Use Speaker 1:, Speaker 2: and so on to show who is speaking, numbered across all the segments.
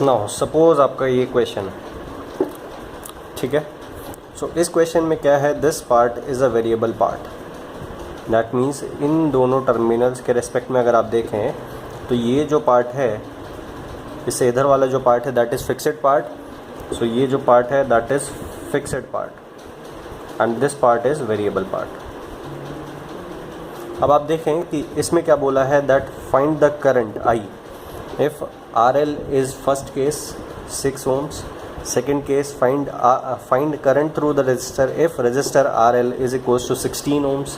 Speaker 1: Now suppose आपका ये question है, ठीक है। सो इस क्वेश्चन में क्या है, this part is a variable part, that means in दोनों टर्मिनल्स के रेस्पेक्ट में अगर आप देखें तो ये जो पार्ट है, इससे इधर वाला जो पार्ट है दैट इज़ फिक्स्ड पार्ट, सो ये जो पार्ट है that is fixed part and this part is variable part. अब आप देखें कि इसमें क्या बोला है, that find the current I if RL is first case 6 ohms, second case find current through the resistor if resistor RL is equals to 16 ohms,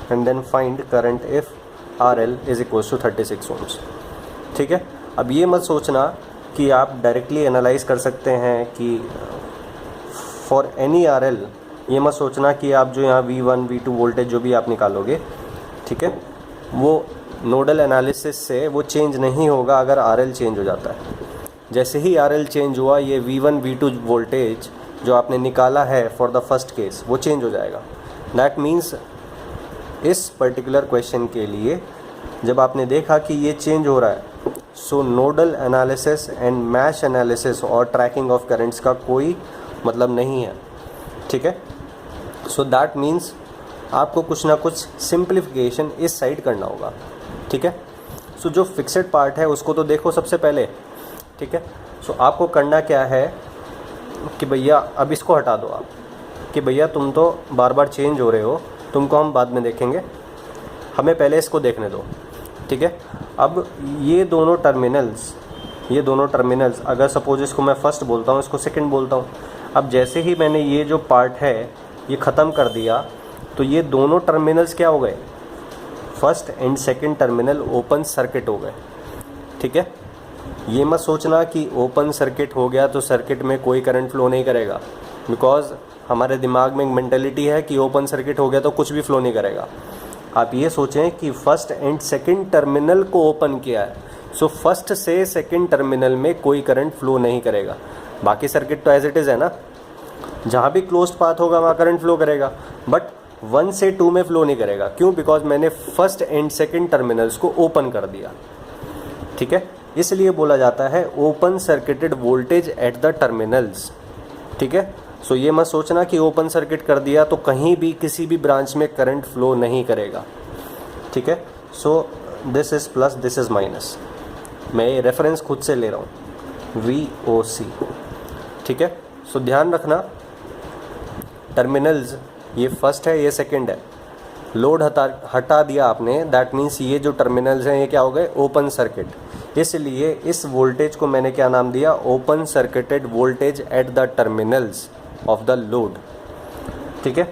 Speaker 1: and then find current if RL is equals to 36 ohms। ठीक है। अब ये मत सोचना कि आप directly analyse कर सकते हैं कि फॉर एनी RL, ये मत सोचना कि आप जो यहाँ V1 V2 वोल्टेज जो भी आप निकालोगे, ठीक है, वो नोडल एनालिसिस से वो चेंज नहीं होगा अगर RL चेंज हो जाता है। जैसे ही RL चेंज हुआ, ये V1 V2 वोल्टेज जो आपने निकाला है फॉर द फर्स्ट केस वो चेंज हो जाएगा। दैट मीन्स इस पर्टिकुलर क्वेश्चन के लिए जब आपने देखा कि ये चेंज हो रहा है, so nodal analysis and mesh analysis और ट्रैकिंग ऑफ करंट्स का कोई मतलब नहीं है, ठीक है। सो दैट मीन्स आपको कुछ ना कुछ सिंप्लीफिकेशन इस साइड करना होगा, ठीक है। सो जो फिक्स्ड पार्ट है उसको तो देखो सबसे पहले, ठीक है। सो आपको करना क्या है कि भैया अब इसको हटा दो आप, कि भैया तुम तो बार बार चेंज हो रहे हो, तुमको हम बाद में देखेंगे, हमें पहले इसको देखने दो, ठीक है। अब ये दोनों टर्मिनल्स अगर सपोज इसको मैं फर्स्ट बोलता हूँ, इसको सेकंड बोलता हूँ, अब जैसे ही मैंने ये जो पार्ट है ये ख़त्म कर दिया तो ये दोनों टर्मिनल्स क्या हो गए, first and second terminal open circuit हो गए, ठीक है। ये मत सोचना कि ओपन सर्किट हो गया तो सर्किट में कोई करंट फ्लो नहीं करेगा, बिकॉज हमारे दिमाग में एक मेंटालिटी है कि ओपन सर्किट हो गया तो कुछ भी फ्लो नहीं करेगा। आप ये सोचें कि फर्स्ट एंड सेकंड टर्मिनल को ओपन किया है, सो फर्स्ट से सेकंड टर्मिनल में कोई करंट फ्लो नहीं करेगा। बाकी सर्किट तो एज इट इज़ है ना, जहाँ भी क्लोज्ड पाथ होगा वहाँ करंट फ्लो करेगा, बट 1 से 2 में फ्लो नहीं करेगा। क्यों? बिकॉज मैंने फर्स्ट एंड सेकंड टर्मिनल्स को ओपन कर दिया, ठीक है। इसलिए बोला जाता है open circuited voltage at the terminals, ठीक है। सो ये मत सोचना कि ओपन सर्किट कर दिया तो कहीं भी किसी भी ब्रांच में करंट फ्लो नहीं करेगा, ठीक है। So this is plus, this is minus, मैं ये रेफरेंस खुद से ले रहा हूँ, VOC, ठीक है। सो ध्यान रखना टर्मिनल्स, ये फर्स्ट है ये सेकंड है, लोड हटा दिया आपने, दैट मीन्स ये जो टर्मिनल्स हैं ये क्या हो गए, ओपन सर्किट। इसलिए इस वोल्टेज को मैंने क्या नाम दिया, open circuited voltage at the terminals of the load, ठीक है।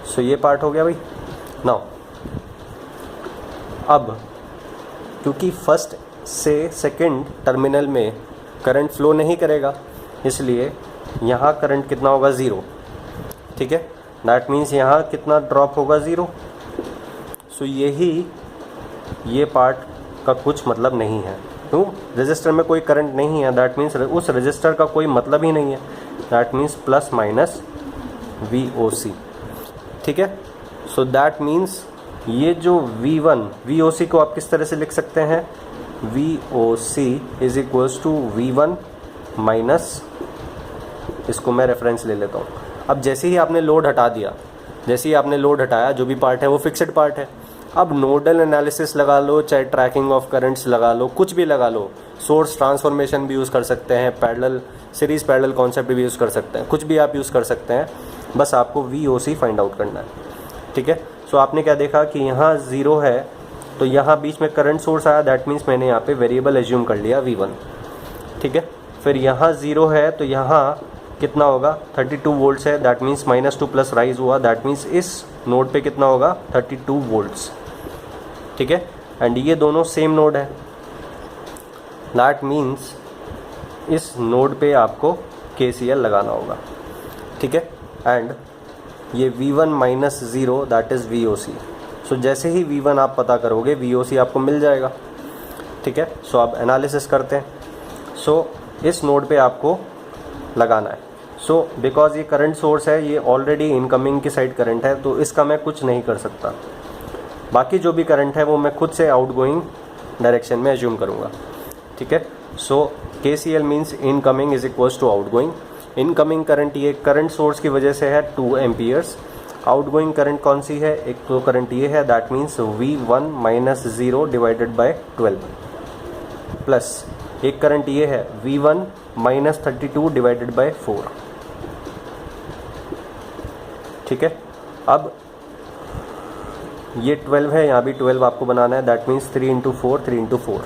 Speaker 1: सो ये पार्ट हो गया भाई। नाउ अब क्योंकि फर्स्ट से सेकंड टर्मिनल में करंट फ्लो नहीं करेगा, इसलिए यहाँ करंट कितना होगा, 0, ठीक है। दैट मीन्स यहाँ कितना ड्रॉप होगा, 0। सो ये पार्ट का कुछ मतलब नहीं है। क्यों? रजिस्टर में कोई करंट नहीं है, दैट मीन्स उस रजिस्टर का कोई मतलब ही नहीं है, that means plus minus VOC, ठीक है। सो दैट मीन्स ये जो V1 VOC को आप किस तरह से लिख सकते हैं, VOC is equals to V1 minus, इसको मैं रेफरेंस ले लेता हूँ। अब जैसे ही आपने लोड हटा दिया, जैसे ही आपने लोड हटाया, जो भी पार्ट है वो फिक्स्ड पार्ट है। अब नोडल एनालिसिस लगा लो, चाहे ट्रैकिंग ऑफ करंट्स लगा लो, कुछ भी लगा लो, सोर्स ट्रांसफॉर्मेशन भी यूज़ कर सकते हैं, पैरेलल सीरीज़ पैरेलल कॉन्सेप्ट भी यूज़ कर सकते हैं, कुछ भी आप यूज़ कर सकते हैं, बस आपको VOC फाइंड आउट करना है, ठीक है। सो आपने क्या देखा कि यहाँ 0 है तो यहाँ बीच में करंट सोर्स आया, दैट मीन्स मैंने यहाँ पे वेरिएबल एज्यूम कर लिया V1, ठीक है। फिर यहाँ 0 है तो यहाँ कितना होगा, 32 वोल्ट्स है, दैट मीन्स -2 प्लस राइज हुआ, दैट मीन्स इस नोड पे कितना होगा, 32 वोल्ट्स, ठीक है। एंड ये दोनों सेम नोड है, दैट मीन्स इस नोड पे आपको KCL लगाना होगा, ठीक है। एंड ये V1 minus 0 that is VOC। सो जैसे ही V1 आप पता करोगे VOC आपको मिल जाएगा, ठीक है। सो आप एनालिसिस करते हैं। सो इस नोड पे आपको लगाना है। सो बिकॉज ये करंट सोर्स है, ये ऑलरेडी इनकमिंग की साइड करंट है, तो इसका मैं कुछ नहीं कर सकता। बाकी जो भी करंट है वो मैं खुद से आउटगोइंग डायरेक्शन में एज्यूम करूँगा, ठीक है। So KCL means incoming is equals to outgoing. Incoming current ये करंट सोर्स की वजह से है 2 एम्पियर्स। आउटगोइंग करंट कौन सी है, एक तो करंट ये है, that means V1 minus 0 divided by 12 plus एक करंट ये है V1 माइनस 32 डिवाइडेड बाय 4। ठीक है, अब ये 12 है, यहाँ भी 12 आपको बनाना है, दैट मीन्स 3 इंटू 4 3 इंटू 4,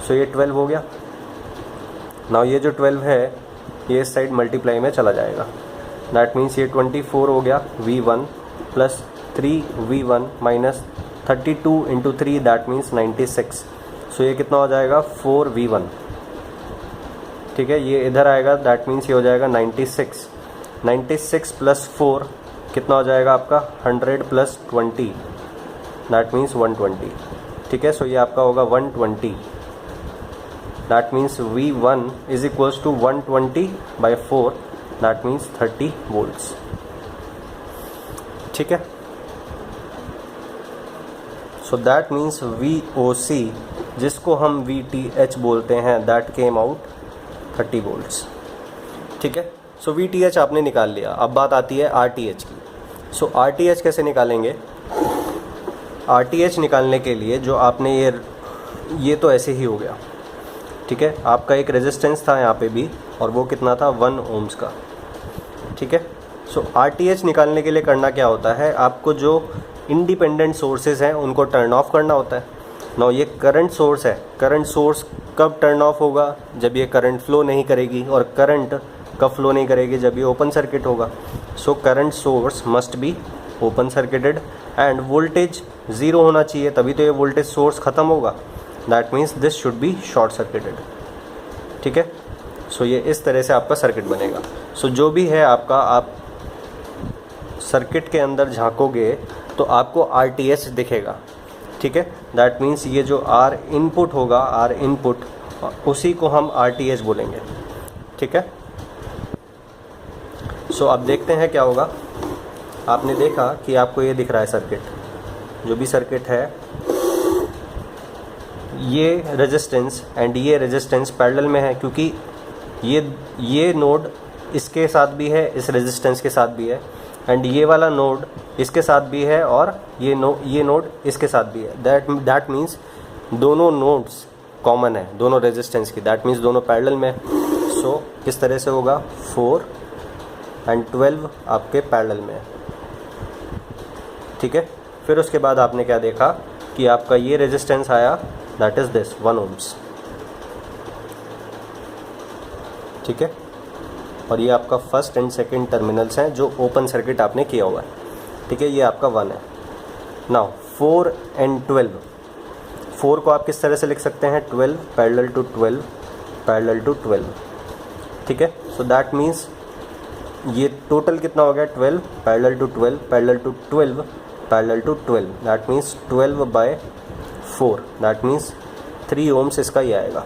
Speaker 1: सो ये 12 हो गया। नाउ ये जो 12 है ये इस साइड मल्टीप्लाई में चला जाएगा, दैट मीन्स ये 24 हो गया V1 plus 3V1 minus 32 into 3 that means 96, सो ये कितना हो जाएगा 4V1। ठीक है, ये इधर आएगा, दैट मीन्स ये हो जाएगा 96 प्लस 4 कितना हो जाएगा आपका 100 प्लस 20 दैट मीन्स 120। ठीक है, सो ये आपका होगा 120, that means V1 is equals to 120 by 4 that means 30 volts. ठीक है, सो दैट मीन्स VOC जिसको हम VTH बोलते हैं दैट केम आउट 30 वोल्ट्स। ठीक है, सो VTH आपने निकाल लिया, अब बात आती है RTH की। सो RTH कैसे निकालेंगे, RTH निकालने के लिए जो आपने ये तो ऐसे ही हो गया। ठीक है, आपका एक रेजिस्टेंस था यहाँ पे भी और वो कितना था 1 ओम्स का। ठीक है, सो RTH निकालने के लिए करना क्या होता है, आपको जो इंडिपेंडेंट सोर्सेज हैं उनको टर्न ऑफ करना होता है। नाउ ये करंट सोर्स है, करंट सोर्स कब टर्न ऑफ होगा, जब ये करंट फ्लो नहीं करेगी, और करंट कब फ्लो नहीं करेगी, जब ये ओपन सर्किट होगा। So current source must be open circuited end voltage 0 होना चाहिए, तभी तो ये वोल्टेज सोर्स ख़त्म होगा, that means this should be short circuited. ठीक है, सो ये इस तरह से आपका सर्किट बनेगा। सो जो भी है आपका, आप सर्किट के अंदर झांकोगे तो आपको RTH दिखेगा। ठीक है, दैट मीन्स ये जो R इनपुट होगा, R इनपुट, उसी को हम RTH बोलेंगे। ठीक है, सो अब देखते हैं क्या होगा। आपने देखा कि आपको ये दिख रहा है सर्किट, जो भी सर्किट है, ये रेजिस्टेंस एंड ये रेजिस्टेंस पैरेलल में है, क्योंकि ये नोड इसके साथ भी है, इस रेजिस्टेंस के साथ भी है, एंड ये वाला नोड इसके साथ भी है, और ये नोड इसके साथ भी है। दैट मीन्स दोनों नोड्स कॉमन है दोनों रेजिस्टेंस की, दैट मीन्स दोनों पैरेलल में। सो किस तरह से होगा, 4 एंड 12 आपके पैरेलल में है। ठीक है, फिर उसके बाद आपने क्या देखा कि आपका ये रेजिस्टेंस आया, दैट इज़ दिस 1 ओम्स। ठीक है, और ये आपका फर्स्ट एंड सेकंड टर्मिनल्स हैं जो ओपन सर्किट आपने किया हुआ है। ठीक है, ये आपका 1 है। नाउ 4 एंड 12, 4 को आप किस तरह से लिख सकते हैं, 12 पैरेलल टू 12 पैरेलल टू 12। ठीक है, सो दैट मीन्स ये टोटल कितना हो गया, 12 parallel to 12 parallel to 12 parallel to 12, that means 12 by 4, that means 3 ohms इसका ही आएगा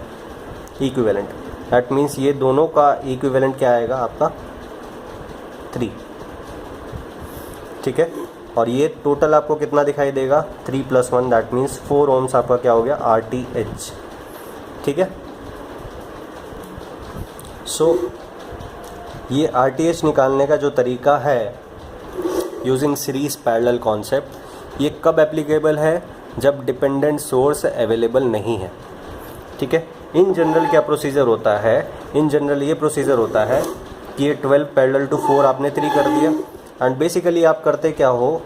Speaker 1: इक्विवेलेंट। दैट मीन्स ये दोनों का इक्विवेलेंट क्या आएगा आपका 3। ठीक है, और ये टोटल आपको कितना दिखाई देगा, 3 + 1 दैट मीन्स 4 ओम्स आपका क्या हो गया RTH। ठीक है, सो ये RTH निकालने का जो तरीका है यूजिंग सीरीज पैरेलल कॉन्सेप्ट, ये कब एप्लीकेबल है, जब डिपेंडेंट सोर्स अवेलेबल नहीं है। ठीक है, इन जनरल क्या प्रोसीजर होता है, इन जनरल ये प्रोसीजर होता है कि ये 12 पैरेलल टू 4 आपने 3 कर दिया, एंड बेसिकली आप करते क्या हो,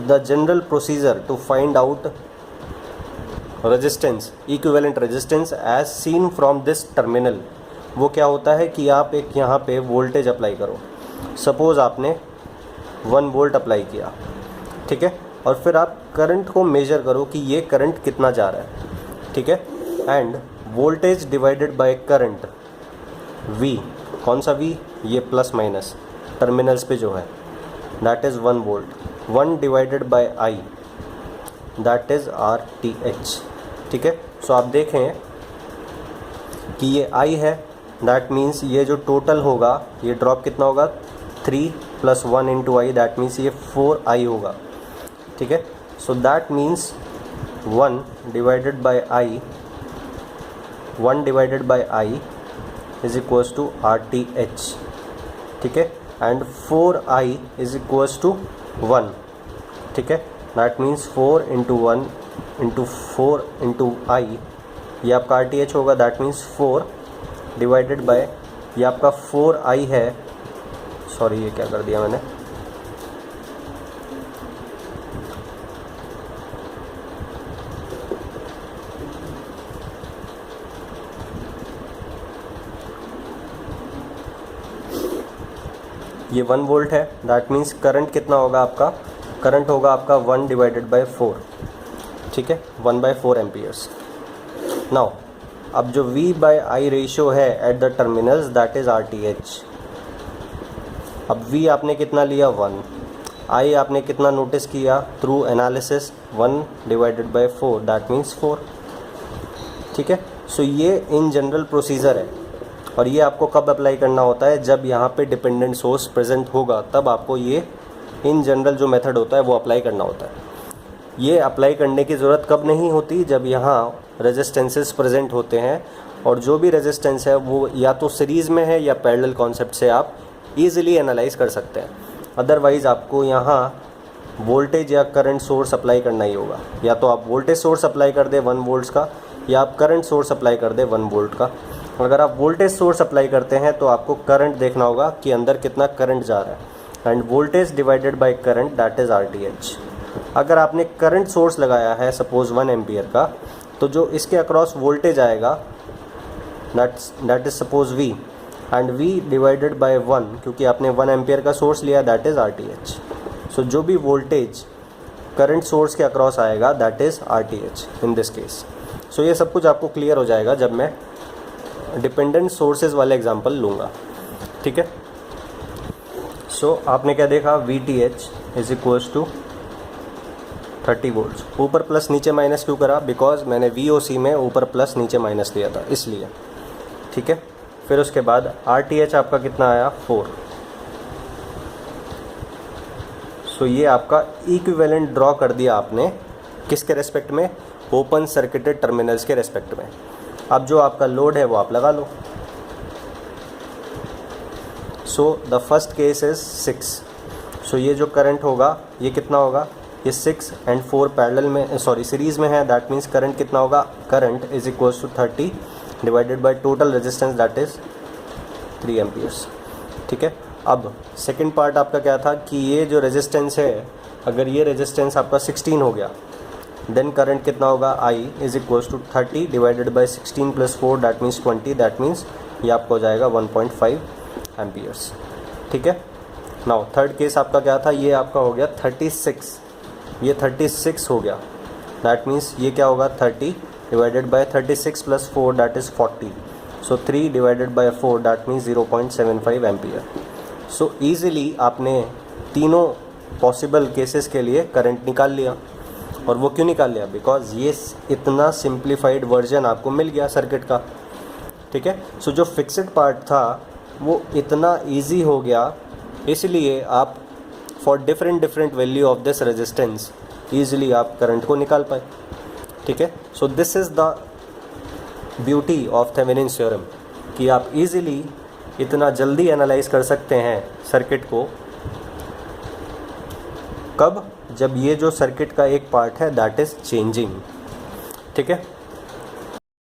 Speaker 1: the general procedure to find out resistance, equivalent resistance as seen from this terminal, वो क्या होता है कि आप एक यहाँ पे वोल्टेज अप्लाई करो। सपोज़ आपने 1 वोल्ट अप्लाई किया, ठीक है, और फिर आप करंट को मेजर करो कि ये करंट कितना जा रहा है। ठीक है, end voltage divided by current V, कौन सा V, ये प्लस माइनस टर्मिनल्स पे जो है, that is 1 volt, 1 divided by I, that is RTH। ठीक है, सो आप देखें कि ये I है, दैट मीन्स ये जो टोटल होगा, ये ड्रॉप कितना होगा, 3 + 1 इंटू I, दैट मीन्स ये 4I होगा। ठीक है, so that means 1 divided by I is equals to R T H, ठीक है, and 4i is equals to 1, ठीक है। That means 4 into 1 into 4 into I, ये आपका आर टी एच होगा। दैट मीन्स 4 डिवाइडेड बाय, ये आपका 4i है, सॉरी ये क्या कर दिया मैंने, ये 1 वोल्ट है। दैट मीन्स करंट कितना होगा आपका, करंट होगा आपका 1 डिवाइडेड बाय 4, ठीक है, 1/4 एम्पियर्स। नाउ अब जो V बाय I रेशियो है at the terminals that is RTH। अब V आपने कितना लिया 1, I आपने कितना नोटिस किया through analysis 1 divided bye 4 that means 4, ठीक है। सो ये इन जनरल प्रोसीजर है, और ये आपको कब अप्लाई करना होता है, जब यहाँ पे डिपेंडेंट सोर्स प्रेजेंट होगा तब आपको ये इन जनरल जो मेथड होता है वो अप्लाई करना होता है। ये अप्लाई करने की ज़रूरत कब नहीं होती, जब यहाँ रेजिस्टेंसेस प्रेजेंट होते हैं, और जो भी रेजिस्टेंस है वो या तो सीरीज़ में है या पैरेलल कॉन्सेप्ट से आप ईजिली एनालाइज कर सकते हैं। अदरवाइज़ आपको यहाँ वोल्टेज या करंट सोर्स अप्लाई करना ही होगा, या तो आप वोल्टेज सोर्स अप्लाई कर दें 1 वोल्ट्स का, या आप करंट सोर्स अप्लाई कर दें 1 वोल्ट का। अगर आप वोल्टेज सोर्स अप्लाई करते हैं तो आपको करंट देखना होगा कि अंदर कितना करंट जा रहा है, end voltage divided by current that is RTH। अगर आपने करंट सोर्स लगाया है सपोज़ 1 एम्पियर का, तो जो इसके अक्रॉस वोल्टेज आएगा that is suppose V, and V divided by 1, क्योंकि आपने 1 एम्पियर का सोर्स लिया दैट इज़ RTH। सो जो भी वोल्टेज करंट सोर्स के अक्रॉस आएगा that is RTH in this case. So ये सब कुछ आपको क्लियर हो जाएगा जब मैं डिपेंडेंट सोर्सेज वाले एग्जांपल लूँगा, ठीक है। सो आपने क्या देखा, VTH is equals to 30 volts. ऊपर प्लस नीचे माइनस क्यों करा, बिकॉज मैंने VOC में ऊपर प्लस नीचे माइनस लिया था इसलिए, ठीक है। फिर उसके बाद RTH आपका कितना आया 4। सो ये आपका इक्विवेलेंट ड्रॉ कर दिया आपने किसके रेस्पेक्ट में, ओपन सर्किटेड टर्मिनल्स के रेस्पेक्ट में। अब जो आपका लोड है वो आप लगा लो। So the first case is 6। So ये जो करंट होगा ये कितना होगा, ये 6 एंड 4 पैरेलल में, सॉरी सीरीज़ में है। दैट मीन्स करंट कितना होगा, current is equals to 30 divided by total resistance that is 3 amperes, ठीक है। अब सेकंड पार्ट आपका क्या था कि ये जो रेजिस्टेंस है, अगर ये रेजिस्टेंस आपका 16 हो गया, देन करंट कितना होगा, I is equals to 30 divided by 16 plus 4 that means 20, that means ये आपको हो जाएगा 1.5 एम्पियर्स, ठीक है। नाउ थर्ड केस आपका क्या था, ये आपका हो गया 36, ये 36 हो गया। दैट मीन्स ये क्या होगा 30 divided by 36 plus 4 that is 40। So 3 divided by 4 that means 0.75 ampere. So easily आपने तीनों पॉसिबल केसेस के लिए करंट निकाल लिया। और वो क्यों निकाल लिया, बिकॉज ये इतना सिंप्लीफाइड वर्जन आपको मिल गया सर्किट का, ठीक है। सो जो फिक्स्ड पार्ट था वो इतना इजी हो गया, इसलिए आप for different value of this resistance easily आप करंट को निकाल पाए, ठीक है। So this is the beauty of Thevenin's theorem कि आप इजीली इतना जल्दी एनालाइज कर सकते हैं सर्किट को। कब, जब ये जो सर्किट का एक पार्ट है दैट इज़ चेंजिंग, ठीक है।